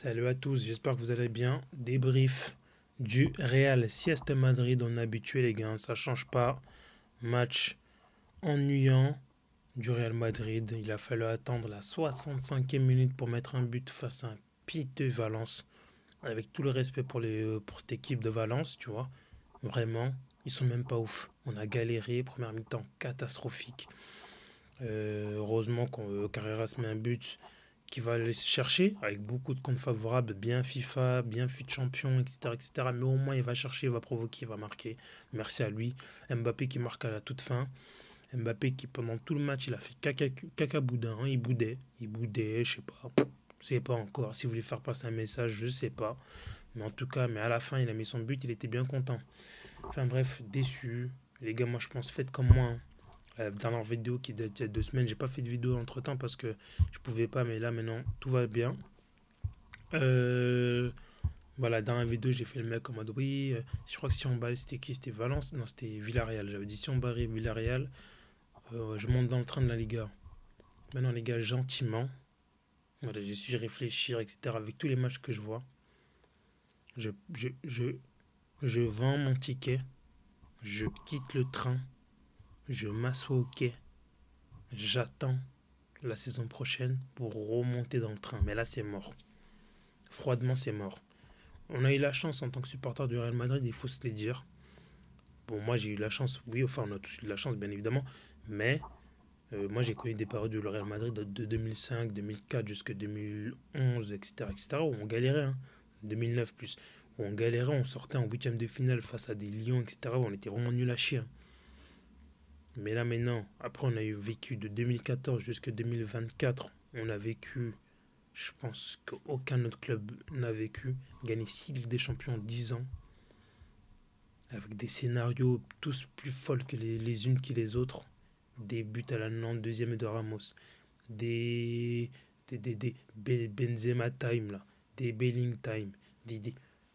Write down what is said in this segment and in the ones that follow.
Salut à tous, j'espère que vous allez bien. Débrief du Real Sieste Madrid, on est habitué les gars, ça change pas. Match ennuyant du Real Madrid. Il a fallu attendre la 65e minute pour mettre un but face à un piteux Valence. Avec tout le respect pour cette équipe de Valence, tu vois. Vraiment, ils sont même pas ouf. On a galéré, première mi-temps catastrophique. Heureusement qu'on Carreras met un but qui va aller se chercher avec beaucoup de comptes favorables, bien FIFA, bien FUT champion, etc., etc. Mais au moins, il va chercher, il va provoquer, il va marquer. Merci à lui. Mbappé qui marque à la toute fin. Mbappé qui, pendant tout le match, il a fait caca boudin. Hein. Il boudait, je sais pas. Je sais pas encore. Si vous voulez faire passer un message, je sais pas. Mais en tout cas, mais à la fin, il a mis son but, il était bien content. Enfin bref, déçu. Les gars, moi je pense, faites comme moi. Hein. Dans leur vidéo qui date il y a 2 semaines, j'ai pas fait de vidéo entre temps parce que je pouvais pas, mais là maintenant tout va bien. Euh, voilà, dans la vidéo, j'ai fait le mec en mode oui, je crois que si on bat, c'était qui? C'était Valence? Non, c'était Villarreal. J'avais dit si on barrait Villarreal, je monte dans le train de la Liga. Maintenant, les gars, gentiment, voilà, j'ai su réfléchir, etc. Avec tous les matchs que je vois, je, je, je, je vends mon ticket, je quitte le train, je m'assois au quai, j'attends la saison prochaine pour remonter dans le train. Mais là, c'est mort. Froidement, c'est mort. On a eu la chance en tant que supporter du Real Madrid, il faut se le dire. Bon, moi j'ai eu la chance, oui, enfin on a tous eu la chance bien évidemment, mais moi j'ai connu des périodes du Real Madrid de 2005, 2004 jusqu'à 2011, etc., etc., où on galérait, hein. 2009 plus, où on galérait, on sortait en huitième de finale face à des Lions, etc., où on était vraiment nul à chier. Hein. Mais là maintenant, après on a eu vécu de 2014 jusqu'à 2024, on a vécu, je pense qu'aucun autre club n'a vécu, gagné 6 Ligues des Champions en 10 ans, avec des scénarios tous plus folles que les unes que les autres. Des buts à la 92e de Ramos, des, des Benzema time, là, des Belling time.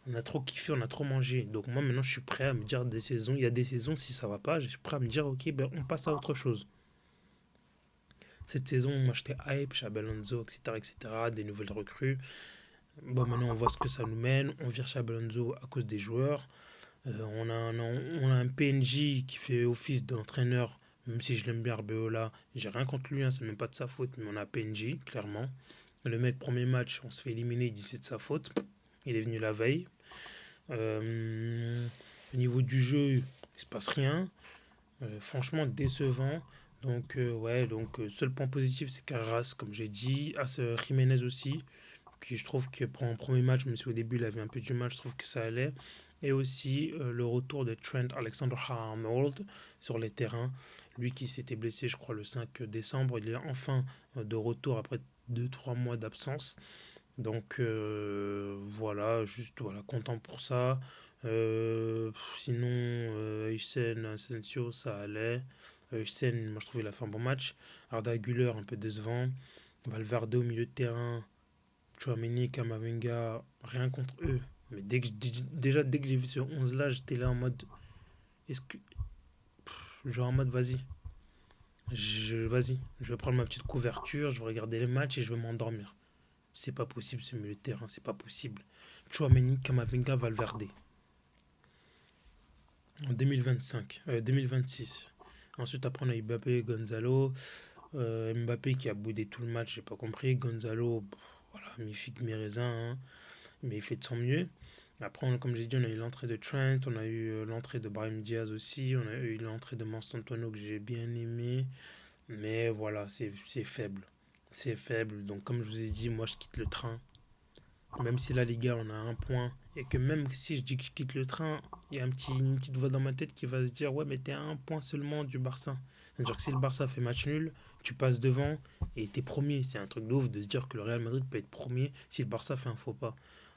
On a trop kiffé, on a trop mangé. Donc moi maintenant je suis prêt à me dire des saisons, il y a des saisons si ça va pas, je suis prêt à me dire ok ben on passe à autre chose. Cette saison moi j'étais hype, Xabi Alonso, etc., etc., des nouvelles recrues. Bon maintenant on voit ce que ça nous mène, on vire Xabi Alonso à cause des joueurs. On a un PNJ qui fait office d'entraîneur, même si je l'aime bien Arbeola. J'ai rien contre lui, hein, c'est même pas de sa faute, mais on a PNJ, clairement. Le mec, premier match, on se fait éliminer, il dit c'est de sa faute. Il est venu la veille. Euh, Au niveau du jeu, il se passe rien. Franchement, décevant. Donc, ouais, donc, seul point positif, c'est Carras, comme j'ai dit. Jiménez aussi, qui je trouve que pour un premier match, même si au début il avait un peu du mal, je trouve que ça allait. Et aussi le retour de Trent Alexander-Arnold sur les terrains. Lui qui s'était blessé, je crois, le 5 décembre, il est enfin de retour après 2 3 mois d'absence. Donc voilà, juste voilà, content pour ça. Sinon, Hussein, Asensio, ça allait. Hussein, moi je trouve qu'il a fait un bon match. Arda Güler, un peu décevant. Valverde au milieu de terrain, Chouameni, Kamavinga, rien contre eux. Mais déjà, dès que j'ai vu ce 11 là, j'étais là en mode. Est-ce que. Genre en mode, vas-y. Vas-y. Je vais prendre ma petite couverture, je vais regarder les matchs et je vais m'endormir. C'est pas possible ce milieu de terrain, c'est pas possible. Chouameni, Kamavinga, Valverde. En 2025, 2026. Ensuite, après, on a eu Mbappé, Gonzalo. Mbappé qui a boudé tout le match, j'ai pas compris. Gonzalo, voilà, mi-figue, mi-raisin. Hein. Mais il fait de son mieux. Après, comme j'ai dit, on a eu l'entrée de Trent, on a eu l'entrée de Brahim Diaz aussi, on a eu l'entrée de Antonio que j'ai bien aimé. Mais voilà, c'est faible. C'est faible. Donc, comme je vous ai dit, moi je quitte le train. Même si la Liga, on a un point. Et que même si je dis que je quitte le train, il y a une petite voix dans ma tête qui va se dire ouais, mais t'es à un point seulement du Barça. C'est-à-dire que si le Barça fait match nul, tu passes devant et t'es premier. C'est un truc de ouf de se dire que le Real Madrid peut être premier si le Barça fait un faux pas.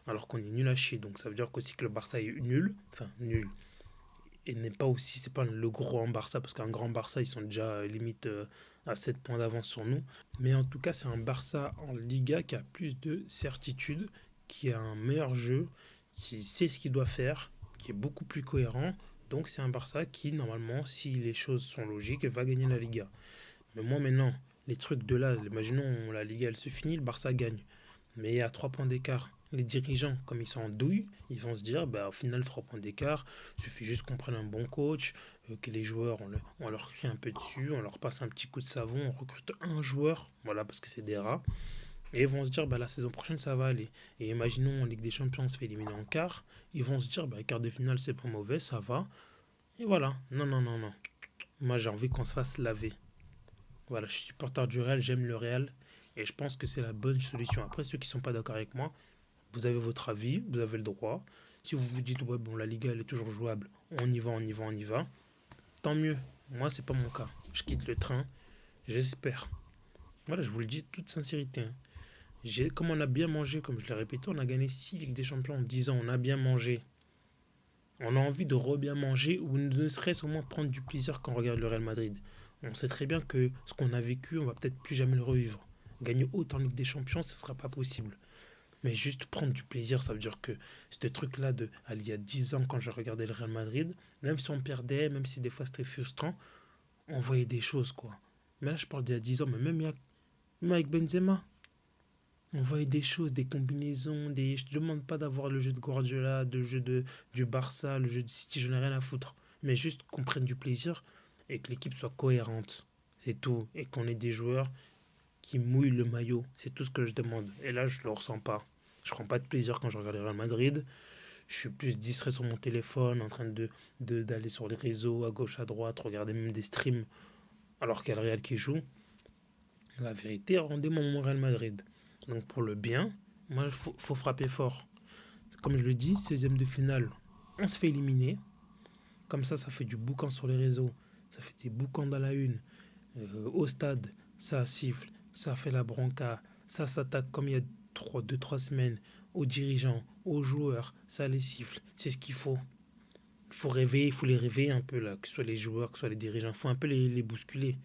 Alors qu'on est nul à chier. Donc ça veut dire qu'aussi que le Barça est nul. Enfin, nul. Et n'est pas aussi. C'est pas le grand Barça. Parce qu'un grand Barça, ils sont déjà limite à 7 points d'avance sur nous. Mais en tout cas, c'est un Barça en Liga qui a plus de certitude, qui a un meilleur jeu, qui sait ce qu'il doit faire, qui est beaucoup plus cohérent. Donc c'est un Barça qui, normalement, si les choses sont logiques, va gagner la Liga. Mais moi maintenant, les trucs de là, imaginons la Liga elle se finit, le Barça gagne. Mais il y a 3 points d'écart. Les dirigeants, comme ils sont en douille, ils vont se dire, bah, au final, 3 points d'écart, il suffit juste qu'on prenne un bon coach, que les joueurs, on leur crie un peu dessus, on leur passe un petit coup de savon, on recrute un joueur, voilà, parce que c'est des rats, et ils vont se dire, bah, la saison prochaine, ça va aller. Et imaginons en Ligue des Champions, on se fait éliminer en quart, ils vont se dire, bah, quart de finale, c'est pas mauvais, ça va, et voilà. Non, non, non, non. Moi, j'ai envie qu'on se fasse laver. Voilà, je suis supporter du Real, j'aime le Real, et je pense que c'est la bonne solution. Après, ceux qui ne sont pas d'accord avec moi, vous avez votre avis, vous avez le droit. Si vous vous dites, ouais, bon, la Liga, elle est toujours jouable, on y va, on y va, on y va, tant mieux. Moi, c'est pas mon cas. Je quitte le train, j'espère. Voilà, je vous le dis toute sincérité, hein. Comme on a bien mangé, comme je l'ai répété, on a gagné 6 Ligues des Champions en 10 ans, on a bien mangé. On a envie de re-bien manger ou ne serait-ce au moins prendre du plaisir quand on regarde le Real Madrid. On sait très bien que ce qu'on a vécu, on va peut-être plus jamais le revivre. Gagner autant en Ligue des Champions, ce ne sera pas possible. Mais juste prendre du plaisir, ça veut dire que ce truc-là il y a 10 ans quand je regardais le Real Madrid, même si on perdait, même si des fois c'était frustrant, on voyait des choses quoi. Mais là je parle d'il y a 10 ans, mais même avec Benzema, on voyait des choses, des combinaisons, je ne demande pas d'avoir le jeu de Guardiola, le jeu du Barça, le jeu de City, je n'ai rien à foutre. Mais juste qu'on prenne du plaisir et que l'équipe soit cohérente. C'est tout. Et qu'on ait des joueurs qui mouillent le maillot. C'est tout ce que je demande. Et là, je ne le ressens pas. Je prends pas de plaisir quand je regarde le Real Madrid. Je suis plus distrait sur mon téléphone, en train d'aller sur les réseaux, à gauche, à droite, regarder même des streams, alors qu'il y a le Real qui joue. La vérité, rendez-moi mon Real Madrid. Donc pour le bien, moi, faut frapper fort. Comme je le dis, 16e de finale, on se fait éliminer. Comme ça fait du boucan sur les réseaux. Ça fait des boucans dans la une. Au stade, ça siffle, ça fait la bronca, ça s'attaque comme il y a 2-3 semaines aux dirigeants, aux joueurs, ça les siffle. C'est ce qu'il faut. Il faut rêver, il faut les réveiller un peu là, que ce soit les joueurs, que ce soit les dirigeants. Il faut un peu les bousculer.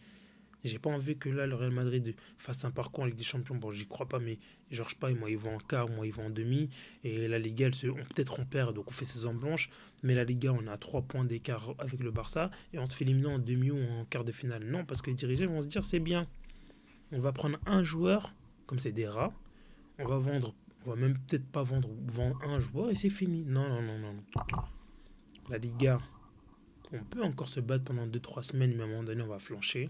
J'ai pas envie que là, le Real Madrid fasse un parcours avec des champions. Bon, j'y crois pas, mais genre, je sais pas, moi, ils vont en quart, moi, ils vont en demi. Et la Liga, peut-être on perd, donc on fait saison blanche. Mais la Liga, on a 3 points d'écart avec le Barça. Et on se fait éliminer en demi ou en quart de finale. Non, parce que les dirigeants vont se dire, c'est bien. On va prendre un joueur, comme c'est des rats. On va vendre, on va même peut-être pas vendre un joueur et c'est fini. Non, non, non, non. La Liga, on peut encore se battre pendant 2-3 semaines, mais à un moment donné, on va flancher.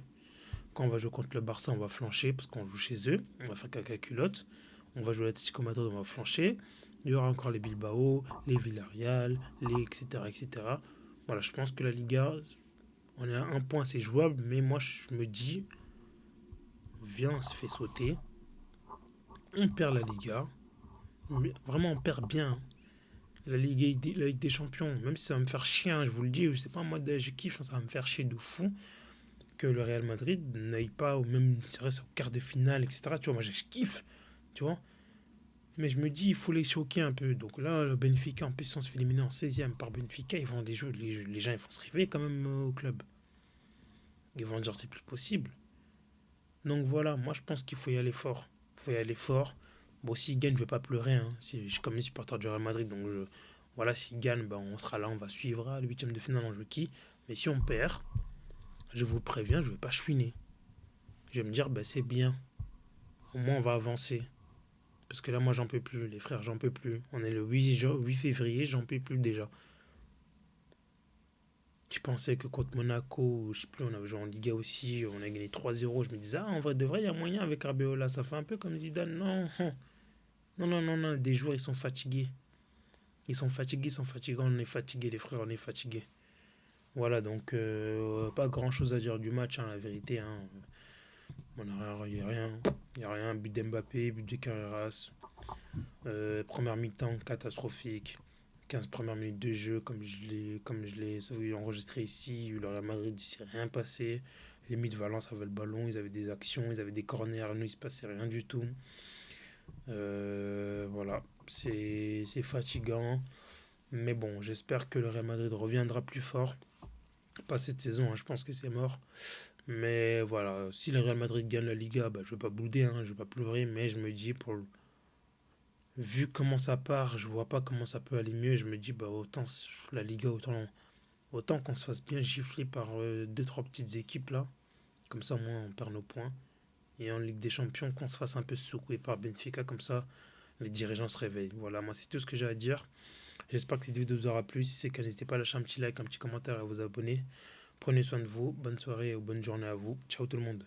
Quand on va jouer contre le Barça, on va flancher parce qu'on joue chez eux. On va faire caca culotte. On va jouer à l'Atlético Madrid, on va flancher. Il y aura encore les Bilbao, les Villarreal, les etc. etc. Voilà, je pense que la Liga, on est à un point, c'est jouable. Mais moi, je me dis, viens, on se fait sauter. On perd la Liga. Mais vraiment, on perd bien. La Ligue des Champions, même si ça va me faire chier, hein, je vous le dis, je sais pas, moi, je kiffe, hein, ça va me faire chier de fou que le Real Madrid n'aille pas au même serait au quart de finale, etc. Tu vois, moi je kiffe, tu vois. Mais je me dis, il faut les choquer un peu. Donc là, le Benfica, en plus, on se fait éliminer en 16e par Benfica. Ils vont des jeux, les gens ils vont se réveiller quand même au club. Ils vont dire, c'est plus possible. Donc voilà, moi je pense qu'il faut y aller fort. Il faut y aller fort. Bon, s'ils gagnent, je vais pas pleurer, hein. Je suis comme un supporter du Real Madrid. Donc voilà, s'ils gagnent, ben, on sera là, on va suivre. À le 8e de finale, on joue qui. Mais si on perd, je vous préviens, je vais pas chouiner. Je vais me dire, ben, c'est bien. Au moins, on va avancer. Parce que là, moi, j'en peux plus. Les frères, j'en peux plus. On est le 8 février, j'en peux plus déjà. Je pensais que contre Monaco, je sais plus, on avait joué en Liga aussi, on a gagné 3-0. Je me disais, ah, en vrai, de vrai, il y a moyen avec Arbeola. Ça fait un peu comme Zidane. Non, non, non, non, non. Des joueurs, ils sont fatigués. Ils sont fatigués, ils sont fatigants. On est fatigués, les frères, on est fatigués. Voilà, donc, pas grand chose à dire du match, hein, la vérité. Hein. Il n'y a rien. Il n'y a rien. But d'Mbappé, but de Carreras. Première mi-temps catastrophique. 15 premières minutes de jeu, comme je l'ai enregistré ici. Le Real Madrid, il s'est rien passé. Limite, Valence avait le ballon, ils avaient des actions, ils avaient des corners. Nous, il se passait rien du tout. Voilà, c'est fatigant. Mais bon, j'espère que le Real Madrid reviendra plus fort. Pas cette saison, hein, je pense que c'est mort. Mais voilà, si le Real Madrid gagne la Liga, bah, je vais pas bouder, hein, je vais pas pleurer. Mais je me dis, vu comment ça part, je vois pas comment ça peut aller mieux. Je me dis, bah, autant la Liga, autant qu'on se fasse bien gifler par deux, trois petites équipes là. Comme ça, au moins, on perd nos points. Et en Ligue des Champions, qu'on se fasse un peu secouer par Benfica. Comme ça, les dirigeants se réveillent. Voilà, moi c'est tout ce que j'ai à dire. J'espère que cette vidéo vous aura plu. Si c'est le cas, n'hésitez pas à lâcher un petit like, un petit commentaire et à vous abonner. Prenez soin de vous. Bonne soirée ou bonne journée à vous. Ciao tout le monde.